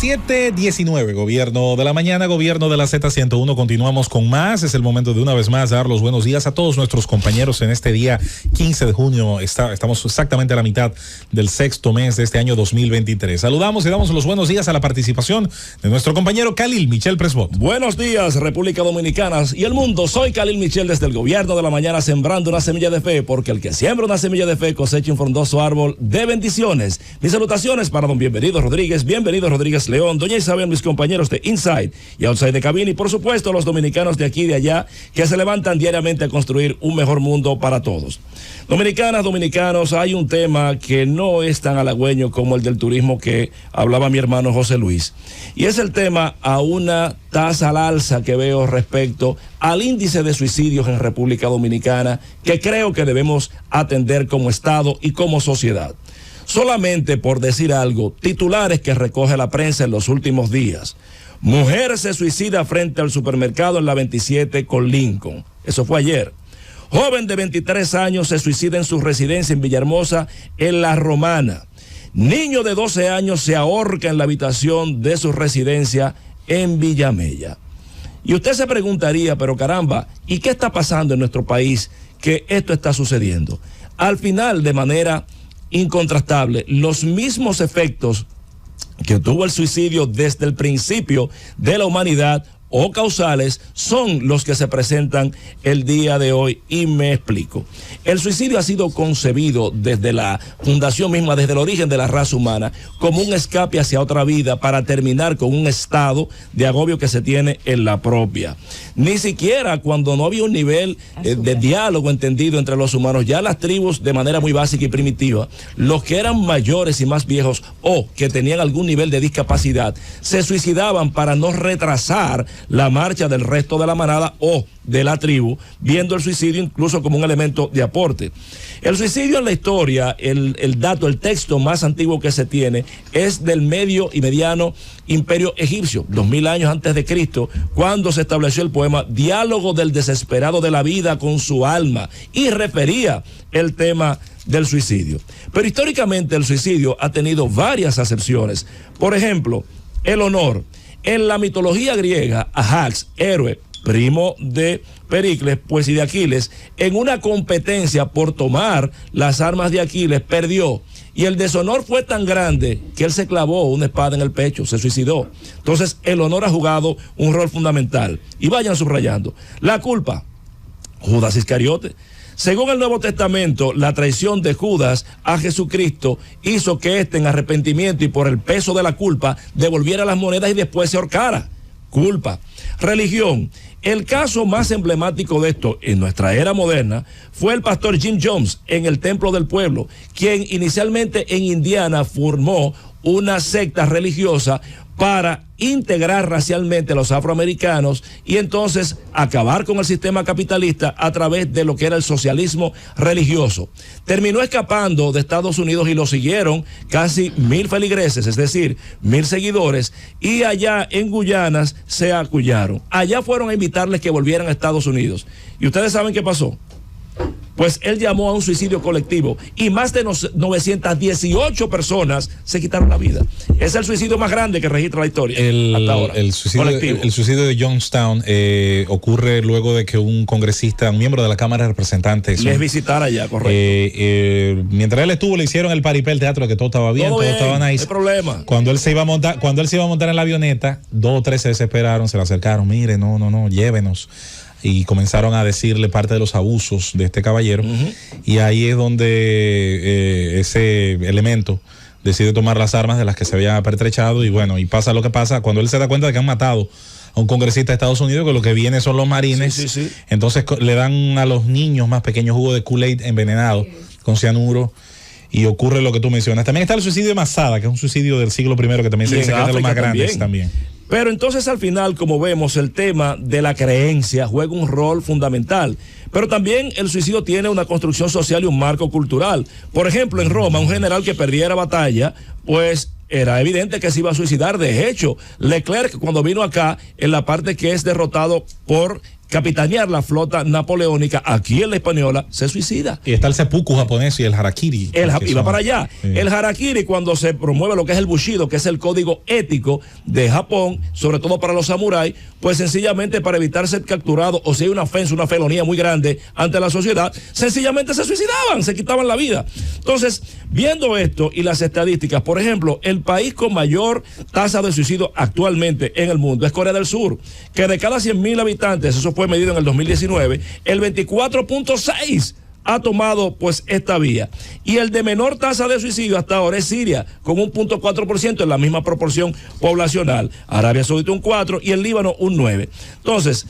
7:19, Gobierno de la Mañana, Gobierno de la Z101. Continuamos con más. Es el momento de una vez más dar los buenos días a todos nuestros compañeros en este día 15 de junio. Estamos exactamente a la mitad del sexto mes de este año 2023. Saludamos y damos los buenos días a la participación de nuestro compañero Khalil Michel Presbot. Buenos días, República Dominicana y el mundo. Soy Khalil Michel desde el Gobierno de la Mañana, sembrando una semilla de fe, porque el que siembra una semilla de fe cosecha un frondoso árbol de bendiciones. Mis salutaciones para don Bienvenido Rodríguez, León, doña Isabel, mis compañeros de Inside y Outside de Cabina y por supuesto los dominicanos de aquí y de allá que se levantan diariamente a construir un mejor mundo para todos. Dominicanas, dominicanos, hay un tema que no es tan halagüeño como el del turismo que hablaba mi hermano José Luis, y es el tema a una tasa al alza que veo respecto al índice de suicidios en República Dominicana, que creo que debemos atender como Estado y como sociedad. Solamente por decir algo, titulares que recoge la prensa en los últimos días. Mujer se suicida frente al supermercado en la 27 con Lincoln. Eso fue ayer. Joven de 23 años se suicida en su residencia en Villahermosa, en La Romana. Niño de 12 años se ahorca en la habitación de su residencia en Villamella. Y usted se preguntaría, pero caramba, ¿y qué está pasando en nuestro país que esto está sucediendo? Al final, de manera incontrastable, los mismos efectos que tuvo el suicidio desde el principio de la humanidad o causales son los que se presentan el día de hoy, y me explico. El suicidio ha sido concebido desde la fundación misma, desde el origen de la raza humana, como un escape hacia otra vida para terminar con un estado de agobio que se tiene en la propia. Ni siquiera cuando no había un nivel de diálogo entendido entre los humanos, ya las tribus de manera muy básica y primitiva, los que eran mayores y más viejos o que tenían algún nivel de discapacidad, se suicidaban para no retrasar la marcha del resto de la manada o de la tribu, viendo el suicidio incluso como un elemento de aporte. El suicidio en la historia, el texto más antiguo que se tiene es del medio y mediano imperio egipcio, 2000 años antes de Cristo, cuando se estableció el poema Diálogo del desesperado de la vida con su alma, y refería el tema del suicidio. Pero históricamente el suicidio ha tenido varias acepciones. Por ejemplo, el honor. En la mitología griega, Ajax, héroe, primo de Pericles, pues y de Aquiles, en una competencia por tomar las armas de Aquiles, perdió. Y el deshonor fue tan grande que él se clavó una espada en el pecho, se suicidó. Entonces, el honor ha jugado un rol fundamental. Y vayan subrayando. La culpa, Judas Iscariote. Según el Nuevo Testamento, la traición de Judas a Jesucristo hizo que éste, en arrepentimiento y por el peso de la culpa, devolviera las monedas y después se ahorcara. Culpa. Religión. El caso más emblemático de esto en nuestra era moderna fue el pastor Jim Jones en el Templo del Pueblo, quien inicialmente en Indiana formó una secta religiosa para integrar racialmente a los afroamericanos y entonces acabar con el sistema capitalista a través de lo que era el socialismo religioso. Terminó escapando de Estados Unidos y lo siguieron casi 1000 feligreses, es decir, 1000 seguidores, y allá en Guyanas se acullaron. Allá fueron a invitarles que volvieran a Estados Unidos. ¿Y ustedes saben qué pasó? Pues él llamó a un suicidio colectivo y más de 918 personas se quitaron la vida. Es el suicidio más grande que registra la historia hasta ahora. El suicidio de Johnstown ocurre luego de que un congresista, un miembro de la Cámara de Representantes, les visitara allá, correcto. Mientras él estuvo, le hicieron el paripé al teatro, que todo estaba bien, todo estaba nice. No hay problema. Cuando él se iba a montar en la avioneta, 2 o 3 se desesperaron, se le acercaron, mire, no, llévenos. Y comenzaron a decirle parte de los abusos de este caballero, y ahí es donde ese elemento decide tomar las armas de las que se había pertrechado, y bueno, y pasa lo que pasa cuando él se da cuenta de que han matado a un congresista de Estados Unidos, que lo que viene son los marines. Sí. Entonces le dan a los niños más pequeños jugo de Kool-Aid envenenado con cianuro, y ocurre lo que tú mencionas. También está el suicidio de Masada, que es un suicidio del siglo I, que también se dice que es de los más grandes también. Pero entonces al final, como vemos, el tema de la creencia juega un rol fundamental. Pero también el suicidio tiene una construcción social y un marco cultural. Por ejemplo, en Roma, un general que perdiera batalla, pues era evidente que se iba a suicidar. De hecho, Leclerc, cuando vino acá, en la parte que es derrotado por capitanear la flota napoleónica aquí en la Hispaniola, se suicida. Y está el seppuku japonés y el harakiri. Y va para allá. Sí. El harakiri, cuando se promueve lo que es el bushido, que es el código ético de Japón, sobre todo para los samuráis, pues sencillamente para evitar ser capturado, o si hay una ofensa, una felonía muy grande ante la sociedad, sencillamente se suicidaban, se quitaban la vida. Entonces, viendo esto y las estadísticas, por ejemplo, el país con mayor tasa de suicidio actualmente en el mundo es Corea del Sur, que de cada 100,000 habitantes, eso fue medido en el 2019, el 24.6 ha tomado pues esta vía. Y el de menor tasa de suicidio hasta ahora es Siria, con un 0.4% en la misma proporción poblacional. Arabia Saudita un 4% y el Líbano un 9%. Entonces,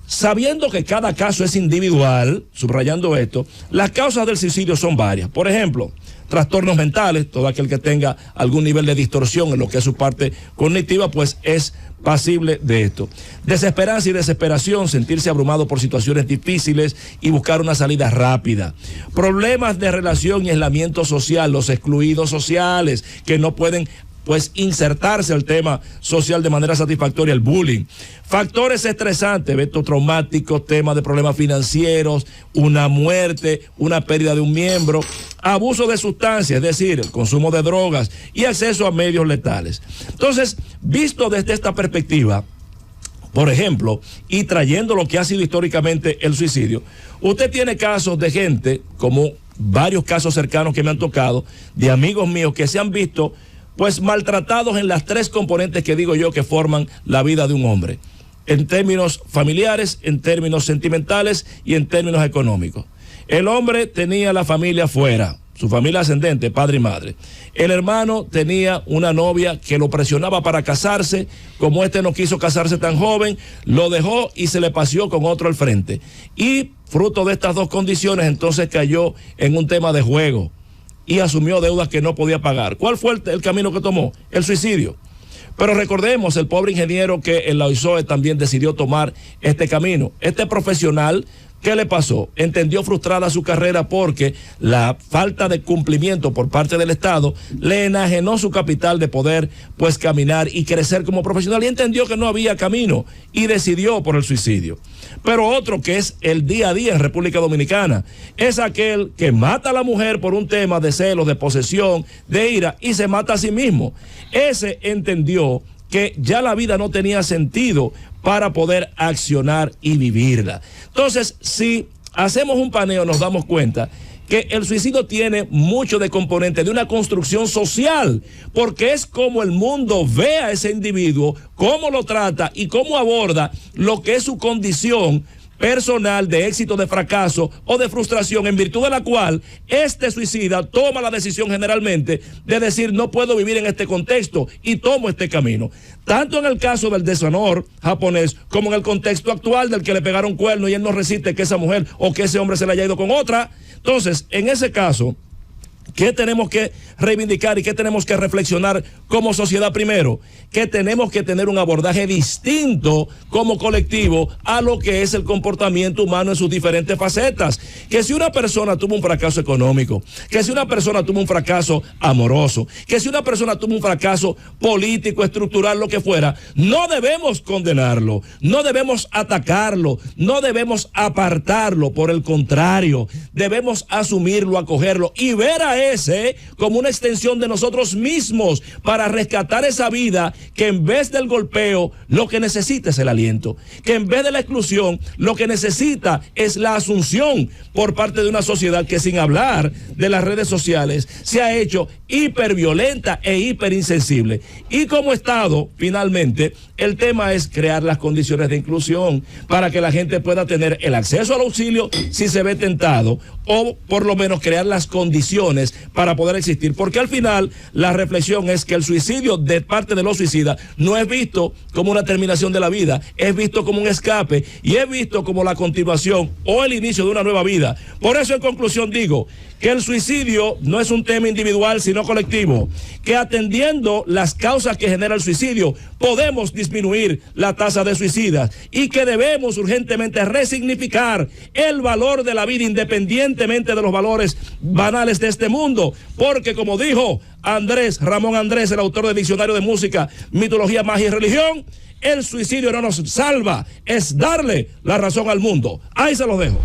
sabiendo que cada caso es individual, subrayando esto, las causas del suicidio son varias. Por ejemplo, trastornos mentales, todo aquel que tenga algún nivel de distorsión en lo que es su parte cognitiva, pues es pasible de esto. Desesperanza y desesperación, sentirse abrumado por situaciones difíciles y buscar una salida rápida. Problemas de relación y aislamiento social, los excluidos sociales que no pueden pues insertarse al tema social de manera satisfactoria, el bullying. Factores estresantes, eventos traumáticos, temas de problemas financieros, una muerte, una pérdida de un miembro, abuso de sustancias, es decir, el consumo de drogas y acceso a medios letales. Entonces, visto desde esta perspectiva, por ejemplo, y trayendo lo que ha sido históricamente el suicidio, usted tiene casos de gente, como varios casos cercanos que me han tocado, de amigos míos que se han visto pues maltratados en las tres componentes que digo yo que forman la vida de un hombre, en términos familiares, en términos sentimentales y en términos económicos. El hombre tenía la familia fuera, su familia ascendente, padre y madre. El hermano tenía una novia que lo presionaba para casarse, como este no quiso casarse tan joven, lo dejó y se le paseó con otro al frente. Y fruto de estas dos condiciones, entonces cayó en un tema de juego y asumió deudas que no podía pagar. ¿Cuál fue el camino que tomó? El suicidio. Pero recordemos, el pobre ingeniero que en la OISOE también decidió tomar este camino. Este profesional, ¿qué le pasó? Entendió frustrada su carrera porque la falta de cumplimiento por parte del Estado le enajenó su capital de poder pues caminar y crecer como profesional, y entendió que no había camino y decidió por el suicidio. Pero otro que es el día a día en República Dominicana es aquel que mata a la mujer por un tema de celos, de posesión, de ira, y se mata a sí mismo. Ese entendió que ya la vida no tenía sentido para poder accionar y vivirla. Entonces, si hacemos un paneo, nos damos cuenta que el suicidio tiene mucho de componente de una construcción social, porque es como el mundo ve a ese individuo, cómo lo trata y cómo aborda lo que es su condición personal de éxito, de fracaso o de frustración, en virtud de la cual este suicida toma la decisión generalmente de decir no puedo vivir en este contexto y tomo este camino. Tanto en el caso del deshonor japonés como en el contexto actual del que le pegaron cuerno y él no resiste que esa mujer o que ese hombre se le haya ido con otra. Entonces, en ese caso, ¿qué tenemos que reivindicar y qué tenemos que reflexionar como sociedad? Primero, que tenemos que tener un abordaje distinto como colectivo a lo que es el comportamiento humano en sus diferentes facetas. Que si una persona tuvo un fracaso económico, que si una persona tuvo un fracaso amoroso, que si una persona tuvo un fracaso político, estructural, lo que fuera, no debemos condenarlo, no debemos atacarlo, no debemos apartarlo. Por el contrario, debemos asumirlo, acogerlo y ver a ese como una extensión de nosotros mismos para rescatar esa vida que en vez del golpeo lo que necesita es el aliento, que en vez de la exclusión lo que necesita es la asunción por parte de una sociedad que, sin hablar de las redes sociales, se ha hecho hiperviolenta e hiperinsensible. Y como Estado, finalmente, el tema es crear las condiciones de inclusión para que la gente pueda tener el acceso al auxilio si se ve tentado, o por lo menos crear las condiciones para poder existir, porque al final la reflexión es que el suicidio de parte de los suicidas no es visto como una terminación de la vida, es visto como un escape y es visto como la continuación o el inicio de una nueva vida. Por eso, en conclusión, digo que el suicidio no es un tema individual sino colectivo, que atendiendo las causas que genera el suicidio podemos disminuir la tasa de suicidas y que debemos urgentemente resignificar el valor de la vida independientemente de los valores banales de este mundo, porque como dijo Ramón Andrés, el autor del Diccionario de Música, Mitología, Magia y Religión, El suicidio no nos salva, es darle la razón al mundo. Ahí se los dejo.